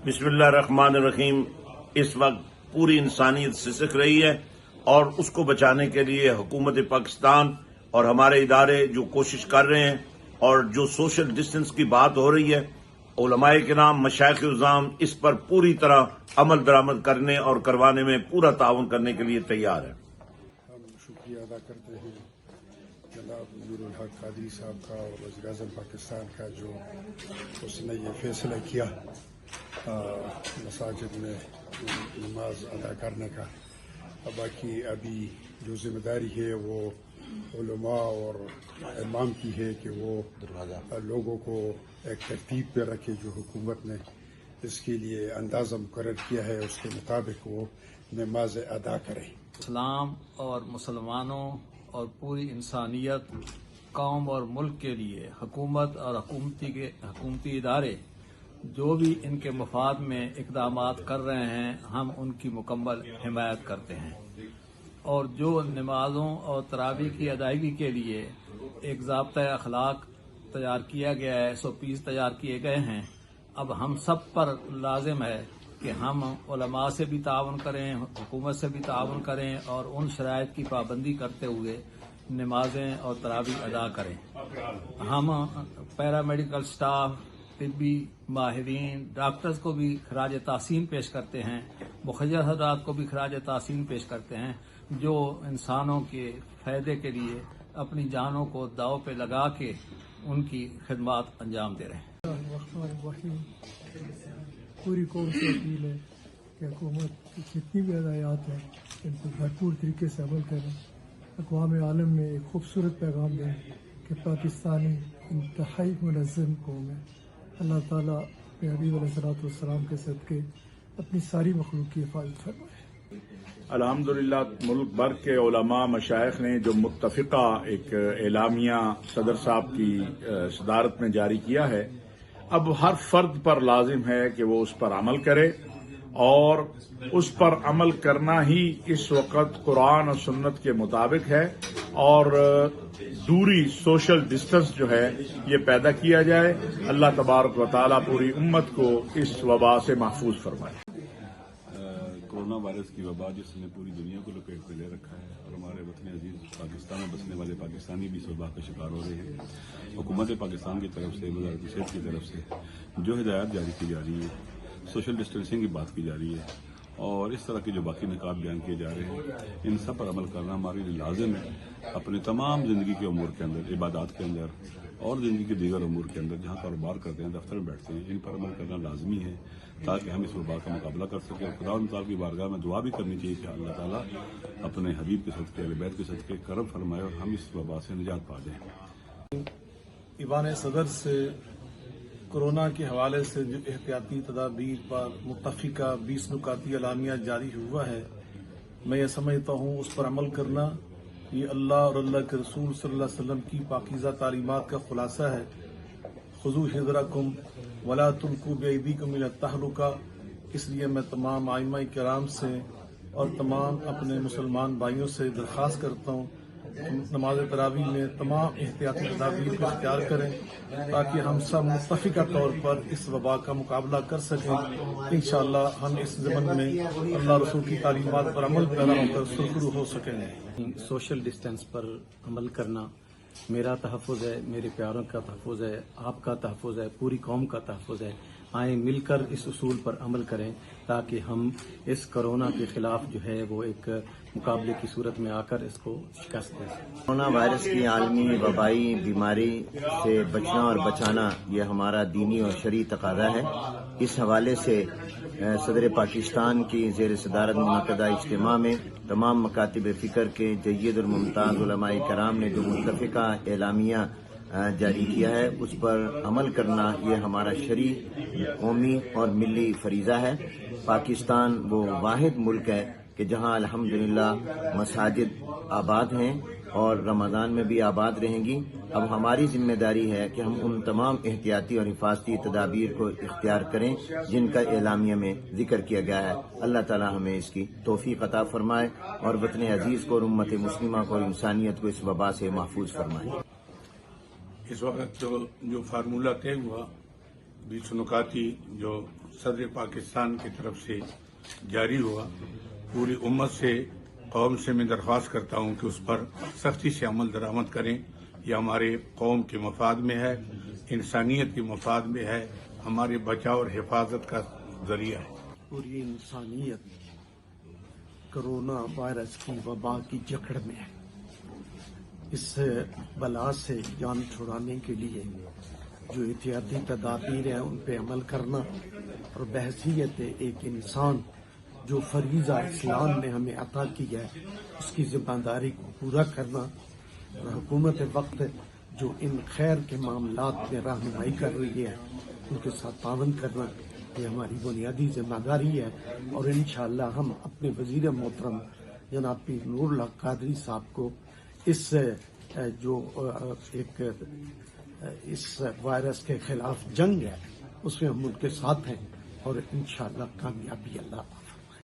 बिस्मिल्लाहिर्रहमानिर्रहीम। इस वक्त पूरी इंसानियत सिसक रही है और उसको बचाने के लिए हुकूमत पाकिस्तान और हमारे इदारे जो कोशिश कर रहे हैं और जो सोशल डिस्टेंस की बात हो रही है, उलमाए किराम, मशाइख-ए-उज़्ज़ाम इस पर पूरी तरह अमल दरामद करने और करवाने में पूरा ताउन करने के लिए तैयार है। हम शुक्रिया अदा करते हैं जनाब नूरुल हक कादरी साहब का और वज़ीर-ए-आज़म पाकिस्तान का जो उसने ये फैसला किया मसाजिद में नमाज अदा करने का। बाकी अभी जो जिम्मेदारी है वो उलमा और इमाम की है कि वो लोगों को एक तरतीब पे रखे। जो हुकूमत ने इसके लिए अंदाज़ा मुकर्रर किया है उसके मुताबिक वो नमाज अदा करें। इस्लाम और मुसलमानों और पूरी इंसानियत, कौम और मुल्क के लिए हुकूमत और हुकूमती इदारे जो भी इनके मफाद में इक़दामात कर रहे हैं, हम उनकी मुकम्मल हिमायत करते हैं। और जो नमाज़ों और तरावी की अदायगी के लिए एक ज़ाब्ता अखलाक तैयार किया गया है, SOPs तैयार किए गए हैं, अब हम सब पर लाजिम है कि हम उलमा से भी ताउन करें, हुकूमत से भी ताउन करें और उन शराइत की पाबंदी करते हुए नमाजें और तरावी अदा करें। हम पैरामेडिकल स्टाफ, तिब्बी माहिरीन, डॉक्टर्स को भी खराज तासीन पेश करते हैं, मुखर्रर हज़रात को भी खराज तासीन पेश करते हैं जो इंसानों के फ़ायदे के लिए अपनी जानों को दाव पे लगा के उनकी खिदमत अंजाम दे रहे हैं। पूरी कौम से अपील है कि हुकूमत की जितनी भी हदायत हैं इनको भरपूर तरीके से अमल करें। अक़वाम आलम में एक खूबसूरत पैगाम दें कि पाकिस्तानी इंतहाई मुनज़्ज़म कौम है। अल्लाह ताला अपने हबीब अलैहिस्सलाम के सदक़े अपनी सारी मखलूक की हिफाजत फरमाए। अल्हम्दुलिल्लाह मुल्क भर के उलमा मशाइख ने जो मुत्तफ़िक़ा एक एलामिया सदर साहब की सदारत में जारी किया है, अब हर फर्द पर लाजिम है कि वो उस पर अमल करे और उस पर अमल करना ही इस वक्त कुरान और सुन्नत के मुताबिक है और दूरी सोशल डिस्टेंस जो है ये पैदा किया जाए। अल्लाह तबारक व तआला पूरी उम्मत को इस वबा से महफूज फरमाए। कोरोना वायरस की वबा जिसने पूरी दुनिया को लपेट में ले रखा है और हमारे वतन अजीज पाकिस्तान में बसने वाले पाकिस्तानी भी इस वबा का शिकार हो रहे हैं। हुकूमत पाकिस्तान की तरफ से, वज़ारत सेहत की तरफ से जो हिदायत जारी की जा रही है, सोशल डिस्टेंसिंग की बात की जा रही है और इस तरह के जो बाकी निकाब बयान किए जा रहे हैं, इन सब पर अमल करना हमारे लिए लाजिम है। अपने तमाम जिंदगी के उमूर के अंदर, इबादत के अंदर और जिंदगी के दीगर उमूर के अंदर जहाँ कारोबार करते हैं, दफ्तर में बैठते हैं, इन पर अमल करना लाजमी है ताकि हम इस वबा का मुकाबला कर सकें। और खुदा ताला की बारगाह में दुआ भी करनी चाहिए कि अल्लाह ताला अपने हबीब के सदक़े, अहले बैत के सदक़े करम फरमाए और हम इस वबा से निजात पा जाएं। ईवान सदर से कोरोना के हवाले से जो एहतियाती तदाबीर पर मुत्तफ़िक़ा 20 नुकाती अलामिया जारी हुआ है, मैं ये समझता हूँ उस पर अमल करना ये अल्लाह और अल्लाह के रसूल सल्लल्लाहु अलैहि वसल्लम की पाकीज़ा तालीमात का खुलासा है। खुज़ू हिज़्रकुम वला तुल्कू बिअयदीकुम इला तहलुका। इसलिए मैं तमाम आइम्मा किराम से और तमाम अपने मुसलमान भाइयों से दरख्वास्त करता हूँ नमाज तरावी में तमाम एहतियाती तदाबीर को इख्तियार करें ताकि हम सब मुत्तफ़िक़ा तौर पर इस वबा का मुकाबला कर सकें। इंशाअल्लाह हम इस ज़मन में अल्लाह रसूल की तालीमात पर अमल पैदा होकर सुरखरू हो सकेंगे। सोशल डिस्टेंस पर अमल करना मेरा तहफ़्फ़ुज़ है, मेरे प्यारों का तहफ़्फ़ुज़ है, आपका तहफ़्फ़ुज़ है, पूरी कौम का तहफ़्फ़ुज़ है। आए मिलकर इस उसूल पर अमल करें ताकि हम इस कोरोना के खिलाफ जो है वो एक मुकाबले की सूरत में आकर इसको शिकस्त दें। कोरोना वायरस की आलमी वबाई बीमारी से बचना और बचाना ये हमारा दीनी और शरई तकाज़ा है। इस हवाले से सदर पाकिस्तान की ज़ेर सदारत मुनक़दा इज्तिमा में तमाम मकातिब फ़िक्र के जय्यद और मुमताज़ उलमाए किराम ने जो मुत्तफ़िक़ा एलामिया जारी किया है उस पर अमल करना ये हमारा शरई, कौमी और मिली फरीज़ा है। पाकिस्तान वो वाहिद मुल्क है कि जहाँ अल्हम्दुलिल्लाह मसाजिद आबाद हैं और रमज़ान में भी आबाद रहेंगी। अब हमारी जिम्मेदारी है कि हम उन तमाम एहतियाती और हिफाजती तदाबीर को इख्तियार करें जिनका एलामिया में जिक्र किया गया है। अल्लाह ताला हमें इसकी तौफीक अता फरमाए और वतन अजीज़ को और उम्मत मुस्लिमा को और इंसानियत को इस वबा से महफूज फरमाए। इस वक्त जो फार्मूला तय हुआ 20 नुकाती जो सदर पाकिस्तान की तरफ से जारी हुआ, पूरी उम्मत से, कौम से मैं दरख्वास्त करता हूँ कि उस पर सख्ती से अमल दरामद करें। यह हमारे कौम के मफाद में है, इंसानियत के मफाद में है, हमारे बचाव और हिफाजत का जरिया है। पूरी इंसानियत कोरोना वायरस की वबा की जकड़ में है। इस बला से जान छुड़ाने के लिए जो एहतियाती तदाबीर हैं उन पर अमल करना और बहसीयत एक इंसान जो फरीज़ा इस्लाम ने हमें अता की है उसकी जिम्मेदारी को पूरा करना और हुकूमत वक्त जो इन खैर के मामलात में रहनुमाई कर रही है उनके साथ तावन करना ये हमारी बुनियादी जिम्मेदारी है। और इंशाअल्लाह हम अपने वज़ीर मोहतरम जनाब पीर नूरुल हक कादरी साहब को इस जो एक इस वायरस के खिलाफ जंग है उसमें हम उनके साथ हैं और इंशाअल्लाह कामयाबी अल्लाह